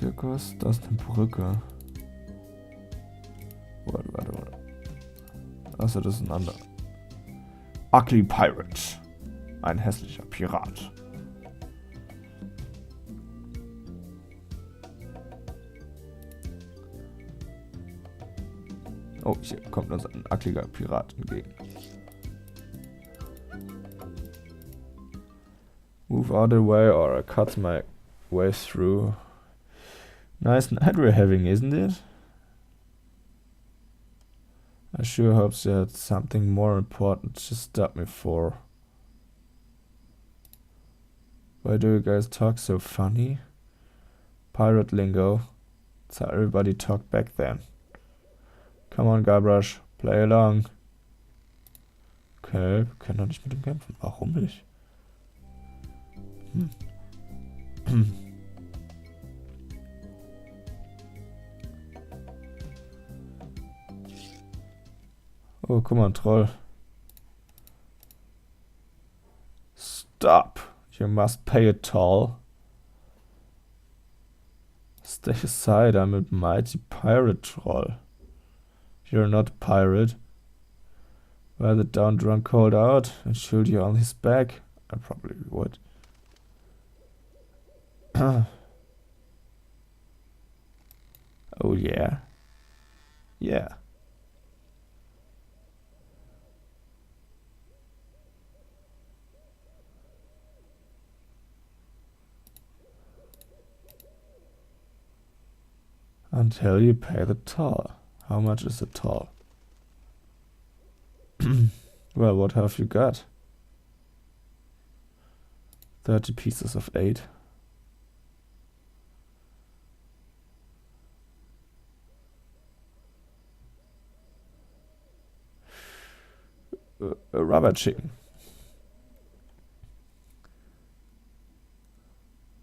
Zirkus, das ist eine Brücke. Warte. Achso, das ist ein anderer. Ugly Pirate. Ein hässlicher Pirat. Oh, hier kommt uns ein uckliger Pirat entgegen. Move out of the way or I cut my way through. Nice night we're having, isn't it? I sure hope you had something more important to stop me for. Why do you guys talk so funny? Pirate lingo. So everybody talk back then. Come on, Guybrush, play along. Okay, wir können doch nicht mit ihm kämpfen. Warum nicht? Oh, guck mal, ein Troll. Stop. You must pay a toll. Stay aside, I'm a mighty pirate troll. You're not a pirate. Rather down drunk cold out and shoot you on his back. I probably would. Oh yeah. Yeah. Until you pay the toll. How much is the toll? Well, what have you got? 30 pieces of 8. A rubber chicken.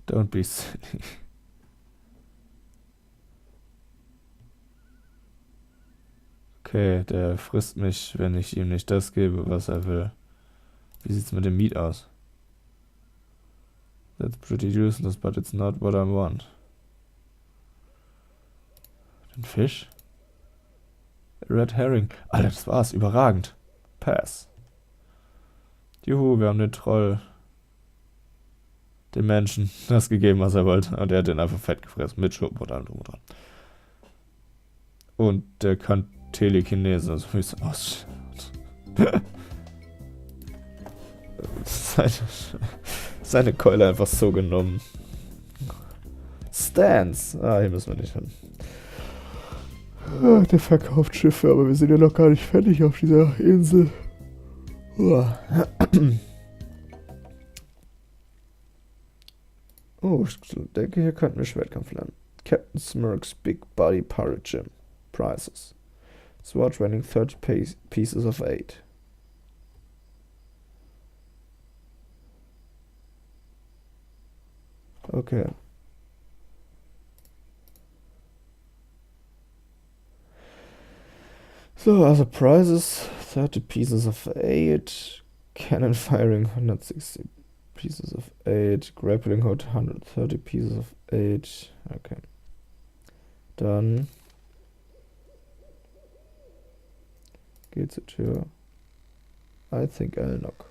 Don't be silly. Okay, der frisst mich, wenn ich ihm nicht das gebe, was er will. Wie sieht's mit dem Meat aus? That's pretty useless, but it's not what I want. Den Fisch? Red Herring. Alter, das war's. Überragend. Pass. Juhu, wir haben den Troll, dem Menschen, das gegeben, was er wollte. Und er hat den einfach fett gefressen. Mit Schub und allem drum und dran. Und der kann Telekinese, so wie es ausschaut. Seine Keule einfach so genommen. Stance. Ah, hier müssen wir nicht hin. Der verkauft Schiffe, aber wir sind ja noch gar nicht fertig auf dieser Insel. Oh, ich denke, hier könnten wir Schwertkampf lernen. Captain Smirk's Big Body Pirate Gym. Prizes. Sword training 30 pieces of 8. Okay. So, also prizes 30 pieces of 8. Cannon firing 160 pieces of 8. Grappling hook 130 pieces of 8. Okay. Dann geht zur Tür. I think I'll knock.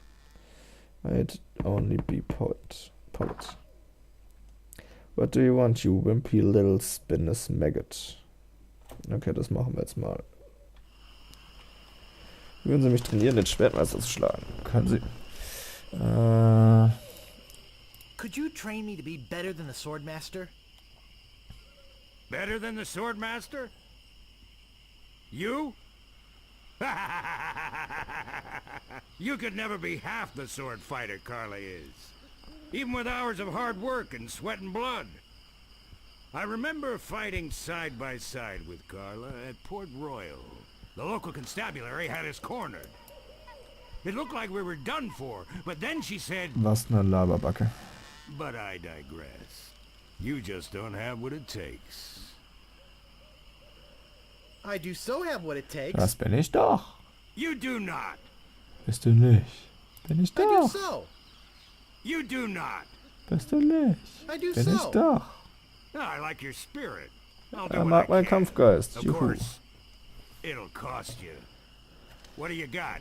I'd only be poet. What do you want, you wimpy little spineless maggot? Okay, das machen wir jetzt mal. Würden Sie mich trainieren, den Schwertmeister zu schlagen? Können Sie? Could you train me to be better than the Swordmaster? Better than the Swordmaster? You? You could never be half the sword fighter Carla is. Even with hours of hard work and sweat and blood. I remember fighting side by side with Carla at Port Royal. The local constabulary had us cornered. It looked like we were done for, but then she said... Was ne Laberbacke. But I digress. You just don't have what it takes. I do so have what it takes. Das bin ich doch. You do not. Bist du nicht? Bin ich I do doch. so. You do not. Bist du nicht? I do Bin so. ich doch. I like your spirit. I'll do Er what mag I meinen can. Kampfgeist. Of Juhu. course, it'll cost you. What do you got?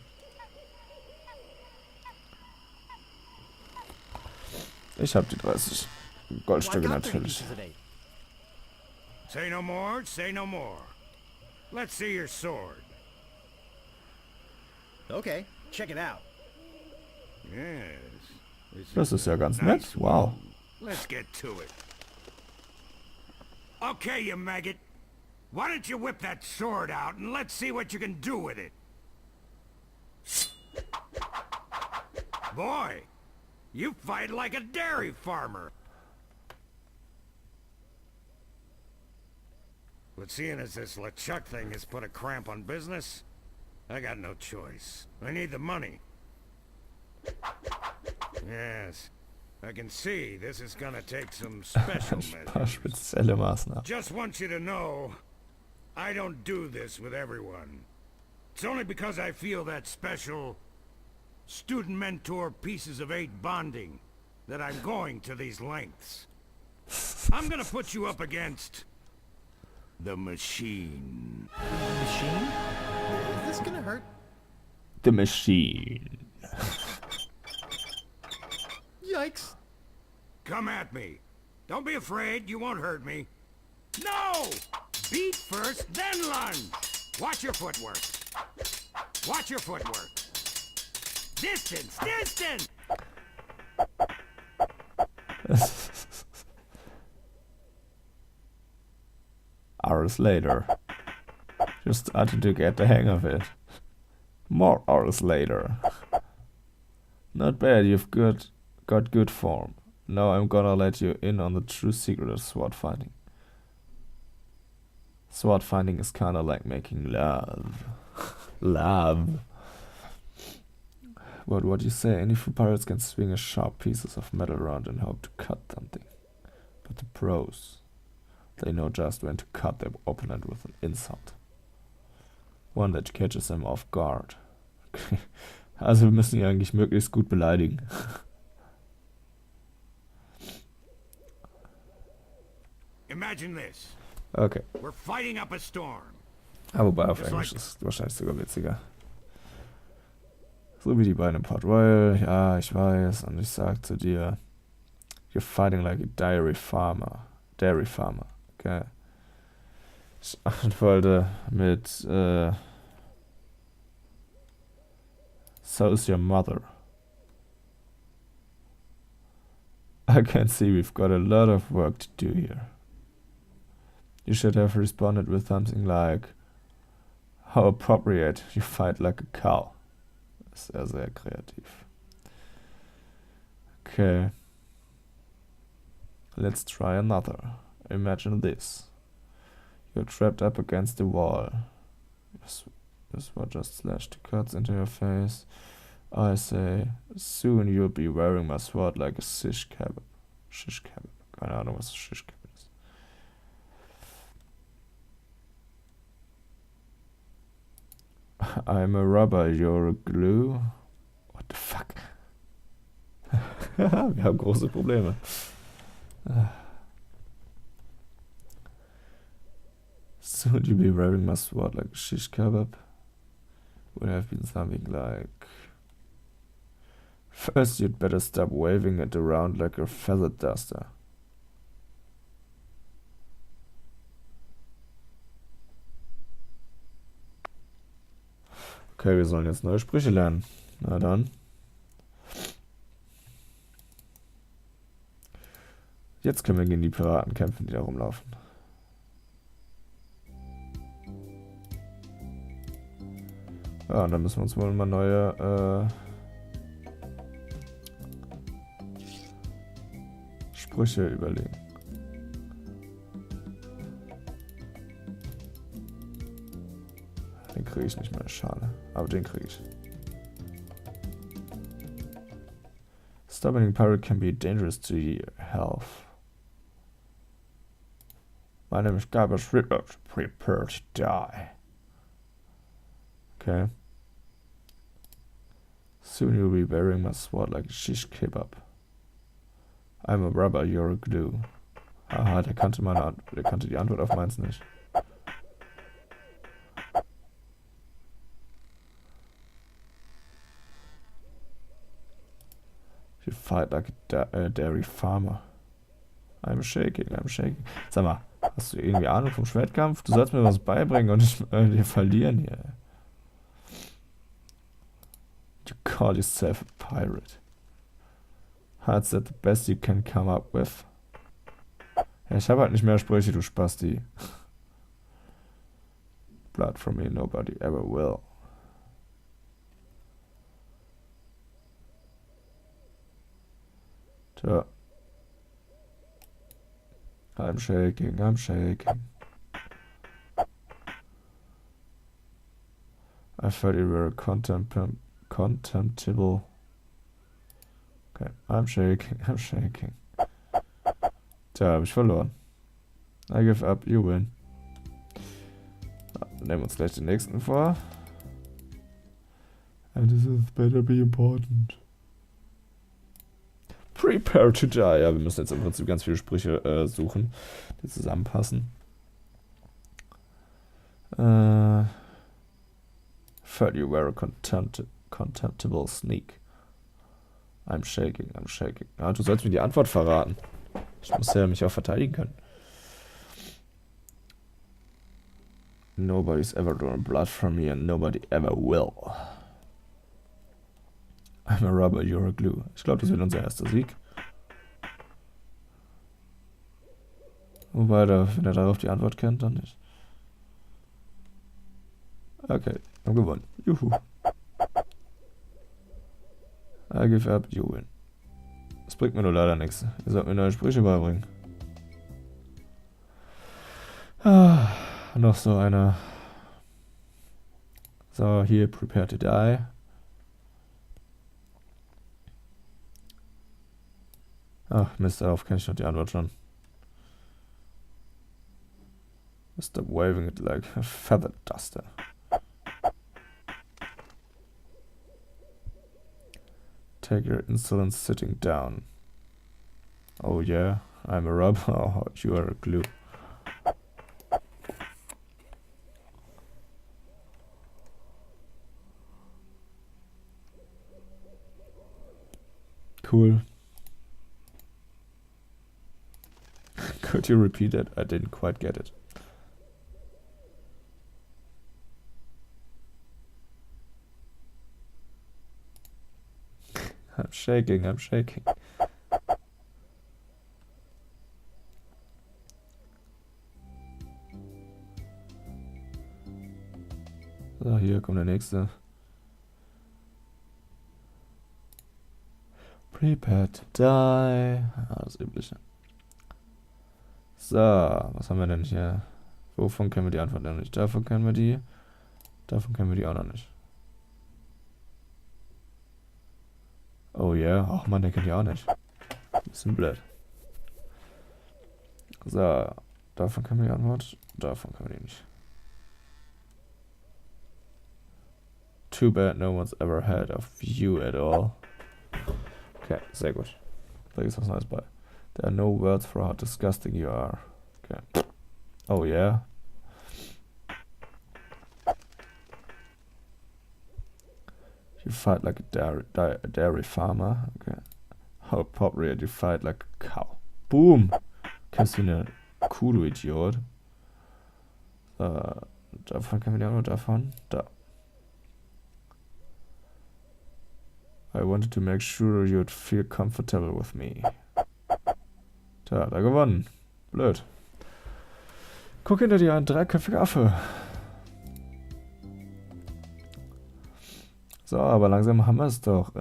Ich hab die 30 Well, I Goldstücke got 30 natürlich. pieces of 8. Say no more, say no more. Let's see your sword. Okay, check it out. Yes. Das ist ja ganz nice nett. Wow. one. Let's get to it. Okay, you maggot. Why don't you whip that sword out and let's see what you can do with it. Boy, you fight like a dairy farmer. But seeing as this LeChuck thing has put a cramp on business, I got no choice. I need the money. Yes, I can see this is gonna take some special Ein paar measures. spezielle Maßnahmen. Just want you to know, I don't do this with everyone. It's only because I feel that special student mentor pieces of 8 bonding that I'm going to these lengths. I'm gonna put you up against the machine. Machine? Is this gonna hurt? The Machine. Yikes. Come at me. Don't be afraid, you won't hurt me. No! Beat first, then lunge. Watch your footwork. Watch your footwork. Distance, distance! Hours later. Just starting to get the hang of it. More hours later. Not bad, you've got good form. Now I'm gonna let you in on the true secret of sword fighting. Sword fighting is kinda like making love. Love. But what you say, any few pirates can swing a sharp pieces of metal around and hope to cut something. But the pros, they know just when to cut their opponent with an insult. One that catches them off guard. Okay. Also wir müssen ihn eigentlich möglichst gut beleidigen. Imagine this. Okay. We're fighting up a storm. Wobei auf Englisch ist es wahrscheinlich sogar witziger. So wie die beiden im Part Royal. Ja, ich weiß. Und ich sag zu dir, you're fighting like a dairy farmer. Dairy farmer. Okay. Ich antworte mit so's your mother. I can see we've got a lot of work to do here. You should have responded with something like, how appropriate, you fight like a cow. Sehr, sehr kreativ. Okay. Let's try another. Imagine this. You're trapped up against the wall. This one just slashed cuts into your face. I say, soon you'll be wearing my sword like a shish kebab. Shish kebab. Keine Ahnung, was shish kebab ist. I'm a rubber, you're a glue. What the fuck? Wir haben große Probleme. Soon you'll be wearing my sword like a shish kebab. Would have been something like, first you'd better stop waving it around like a feather duster. Okay, wir sollen jetzt neue Sprüche lernen. Na dann. Jetzt können wir gegen die Piraten kämpfen, die da rumlaufen. Ja, und dann müssen wir uns wohl mal neue Sprüche überlegen. Den kriege ich nicht mehr, schade. Aber den kriege ich. Stopping a pirate can be dangerous to your health. My name is Garbage Rippers. Prepare to die. Okay. Soon you'll be wearing my sword like a shish kebab. I'm a rubber, you're a glue. Haha, der kannte die Antwort auf meins nicht. You fight like a dairy farmer. I'm shaking. Sag mal, hast du irgendwie Ahnung vom Schwertkampf? Du sollst mir was beibringen und nicht dir verlieren hier. You call yourself a pirate. That's that the best you can come up with? Ja, ich habe halt nicht mehr Sprüche, du Spasti. Blood from me, nobody ever will. Tja. I'm shaking. I thought you were contemptible. Okay, I'm shaking. Tja, habe ich verloren. I give up, you win. Dann nehmen wir uns gleich den nächsten vor. And this is better be important. Prepare to die. Ja, wir müssen jetzt im Prinzip ganz viele Sprüche suchen, die zusammenpassen. Thought you were a contemptible sneak. I'm shaking. Ja, du sollst mir die Antwort verraten. Ich muss ja mich auch verteidigen können. Nobody's ever drawn blood from me and nobody ever will. I'm a rubber, you're a glue. Ich glaube, das wird unser erster Sieg. Wobei, wenn er darauf die Antwort kennt, dann nicht. Okay, haben gewonnen. Juhu. I give up, you win. Das bringt mir nur leider nichts. Ihr sollt mir neue Sprüche beibringen. Ah, noch so einer. So, hier, prepare to die. Ach, Mist, darauf kenne ich doch die Antwort schon. Stop waving it like a feather duster. Take your insolence sitting down. Oh yeah, I'm a rubber, oh, you are a glue. Cool. Could you repeat it? I didn't quite get it. I'm shaking. So, hier kommt der nächste. Prepare to die. Ah, das Übliche. So, was haben wir denn hier? Wovon kennen wir die Antwort noch nicht? Davon kennen wir die. Davon kennen wir die auch noch nicht. Oh yeah. Ach man, der kennt die auch nicht. Bisschen blöd. So, davon kennen wir die Antwort. Davon kennen wir die nicht. Too bad no one's ever heard of you at all. Okay, sehr gut. Da gibt's was Neues bei. There are no words for how disgusting you are. Okay. Oh yeah. You fight like a dairy farmer. Okay. How appropriate, you fight like a cow. Boom! Kennst du eine Kuh, du Idiot? Davon kennen wir die Antwort davon. Da. I wanted to make sure you'd feel comfortable with me. Tja, da gewonnen. Blöd. Guck hinter dir, ein dreiköpfiger Affe. So, aber langsam haben wir es doch.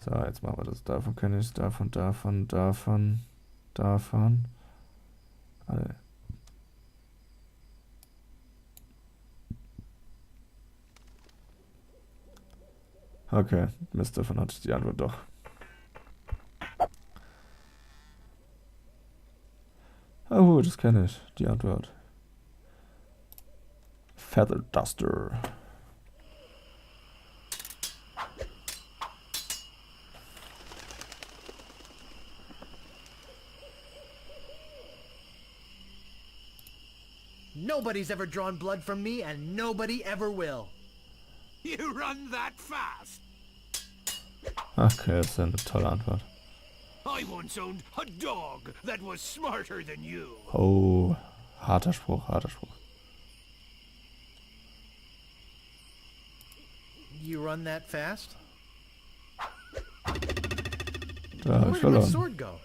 So, jetzt machen wir das. Davon kenne ich, davon. Alle. Okay, Mist, davon hatte ich die Antwort doch. Oh, das kenne ich, die Antwort. Feather Duster. Nobody's ever drawn blood from me, and nobody ever will. You run that fast? Okay, das ist ja eine tolle Antwort. I once owned a dog that was smarter than you. Oh, harter Spruch, harter Spruch. You run that fast? Da hab Where ich did my verloren. sword go?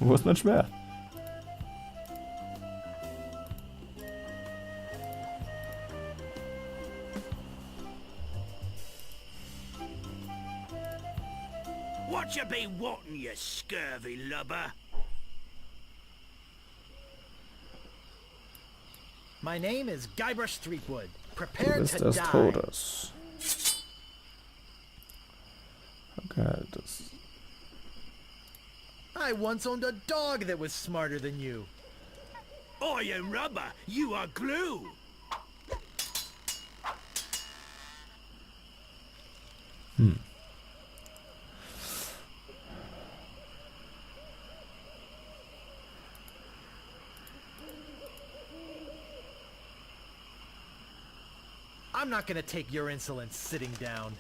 Wo ist mein Schwert? What you be wanting, you scurvy lubber? My name is Guybrush Threepwood. Prepare Ist to des die. Todes. Okay, das... I once owned a dog that was smarter than you. I am rubber, you are glue. I'm not gonna take your insolence sitting down.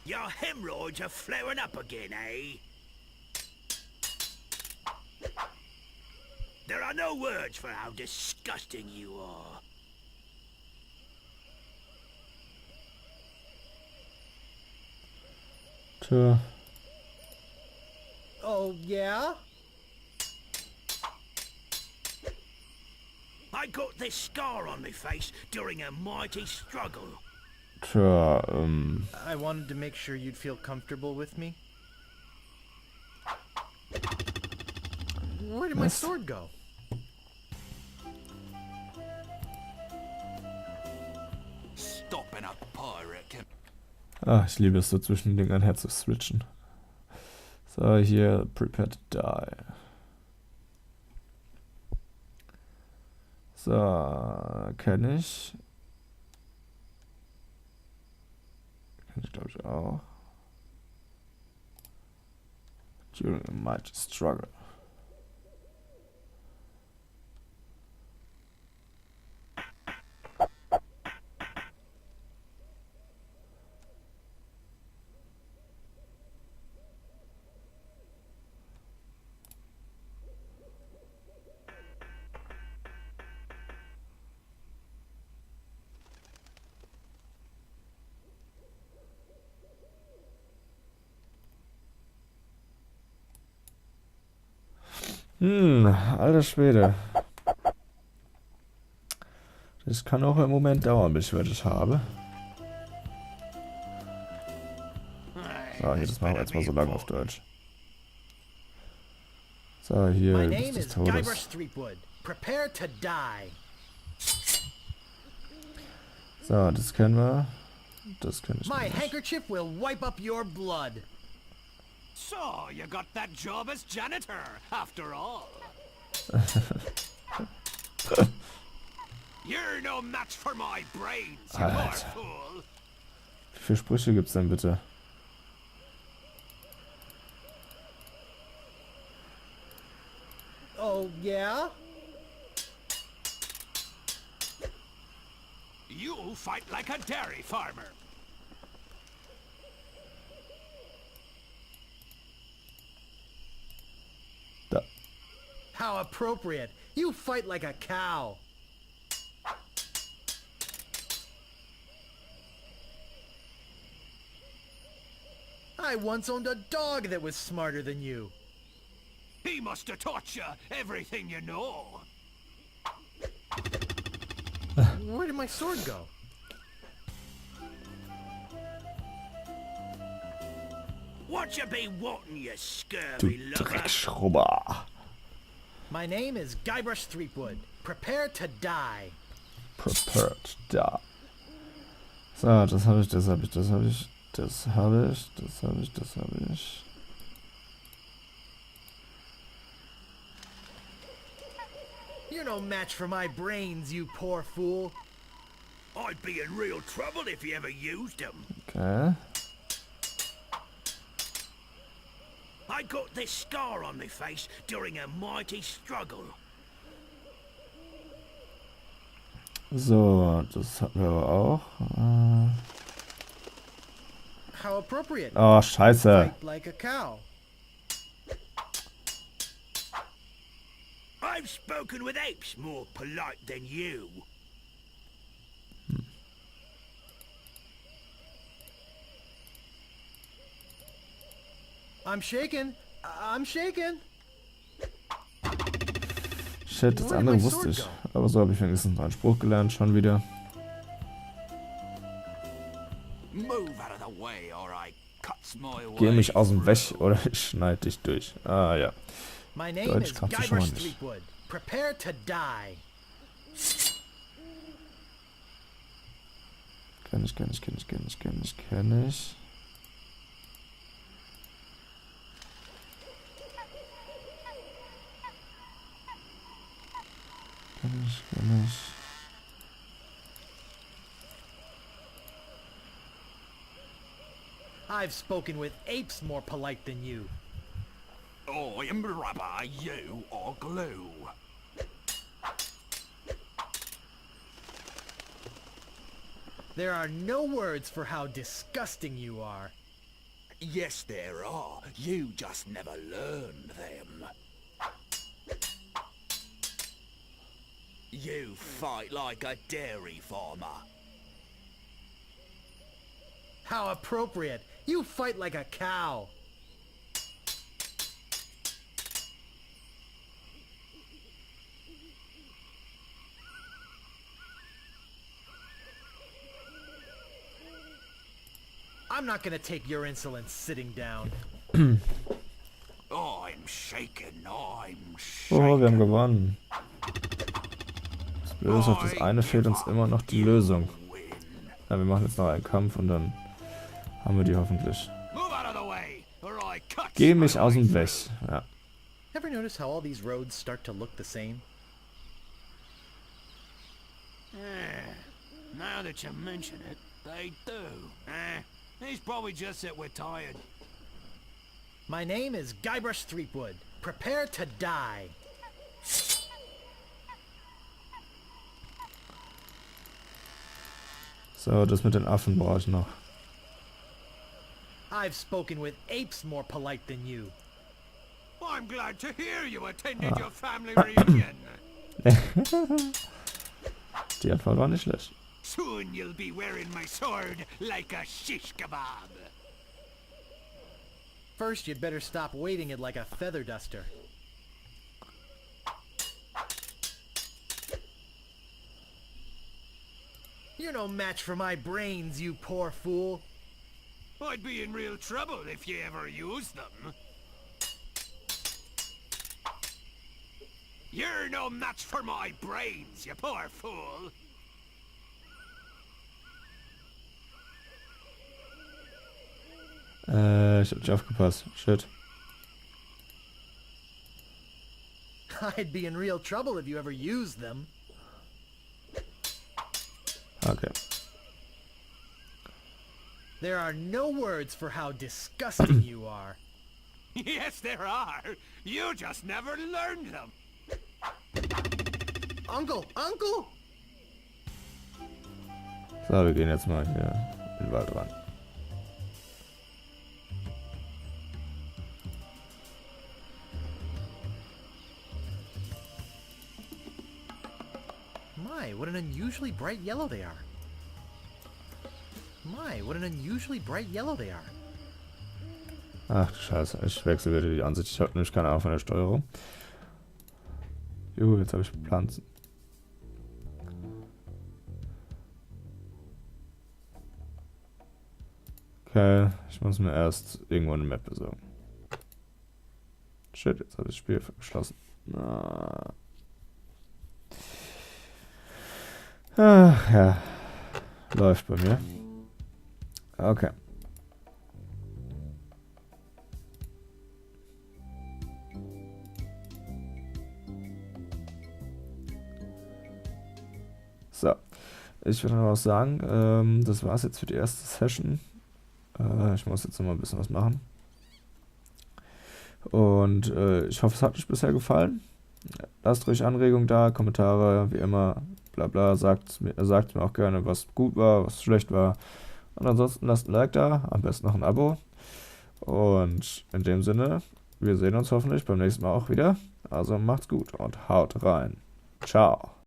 Your hemorrhoids are flaring up again, eh? There are no words for how disgusting you are. Tja. Oh, yeah? I got this scar on my face during a mighty struggle. Tja, I wanted to make sure you'd feel comfortable with me. Where did my Was? sword go? Stopping a pirate can... Ah, ich liebe es so zwischen den Dingern her zu switchen. So, hier, prepare to die. So, kenne ich. Kenne ich, glaube ich, auch. During a mighty struggle. Alter Schwede. Das kann auch im Moment dauern, bis ich welches habe. So, hier, das machen wir jetzt mal so lange auf Deutsch. So, hier, My bis name des is Todes. Guybrush Threepwood. Prepare to die. So, das kennen wir. Das kenne ich My nicht. handkerchief will wipe up your blood. So, you got that job as janitor, after all. You're no match for my brains, you poor Alter. fool. Wie viele Sprüche gibt's denn bitte? Oh, yeah? You fight like a dairy farmer. Da. How appropriate. You fight like a cow. I once owned a dog that was smarter than you. He must have taught you everything you know. Where did my sword go? What you be wanting, you Du scurvy lubber? Dreckschrubber. My name is Guybrush Threepwood. Prepare to die. Prepared. Da. So, das habe ich, das habe ich, das habe ich, das habe ich, das habe ich, das habe ich. You're no match for my brains, you poor fool. I'd be in real trouble if you ever used them. Okay. I got this scar on my face during a mighty struggle. So, das hatten wir aber auch. How appropriate. Oh, scheiße. Fight like a cow. I've spoken with apes more polite than you. I'm shaken. I'm shaken. Shit, das andere wusste ich. Aber so habe ich wenigstens einen Spruch gelernt, schon wieder. Geh mich aus dem Weg oder ich schneid dich durch. Ah ja. My name Deutsch is kannst du schon mal Guybrush nicht. Threepwood. Prepare to die. Kenn ich. Kenn ich. I've spoken with apes more polite than you. I am rubber, you are glue. There are no words for how disgusting you are. Yes, there are. You just never learned them. You fight like a dairy farmer. How appropriate. You fight like a cow. I'm not gonna take your insolence sitting down. I'm shaken, I'm shaken. Oh, wir haben gewonnen. Das Blöde ist, auf das eine fehlt uns immer noch die Lösung. Ja, wir machen jetzt noch einen Kampf und dann haben wir die hoffentlich. Geh mich aus dem Weg. Ja. Ever notice how all these roads start to look the same? Now that you mention it, they do. He's probably just that we're tired. My name is Guybrush Threepwood. Prepare to die. So, das mit den Affen brauche ich noch. I've spoken with apes more polite than you. I'm glad to hear you attended your family reunion. Die Antwort war nicht schlecht. Soon you'll be wearing my sword like a shish kebab. First, you'd better stop waving it like a feather duster. You're no match for my brains, you poor fool. I'd be in real trouble if you ever used them. You're no match for my brains, you poor fool. Ich hab nicht aufgepasst. Shit. I'd be in real trouble if you ever used them. Okay. There are no words for how disgusting you are. Yes, there are. You just never learned them. Uncle! Uncle! So, wir gehen jetzt mal hier in den Wald ran. My, what an unusually bright yellow they are. My, what an unusually bright yellow they are. Ach du Scheiße, ich wechsle wieder die Ansicht. Ich habe nämlich keine Ahnung von der Steuerung. Juhu, jetzt habe ich Pflanzen. Okay, ich muss mir erst irgendwo eine Map besorgen. Shit, jetzt habe ich das Spiel geschlossen. Ach ja, läuft bei mir. Okay. So, ich würde noch sagen, das war's jetzt für die erste Session. Ich muss jetzt noch mal ein bisschen was machen. Und ich hoffe, es hat euch bisher gefallen. Lasst ruhig Anregungen da, Kommentare, wie immer. bla bla, sagt mir auch gerne, was gut war, was schlecht war. Und ansonsten lasst ein Like da, am besten noch ein Abo. Und in dem Sinne, wir sehen uns hoffentlich beim nächsten Mal auch wieder. Also macht's gut und haut rein. Ciao.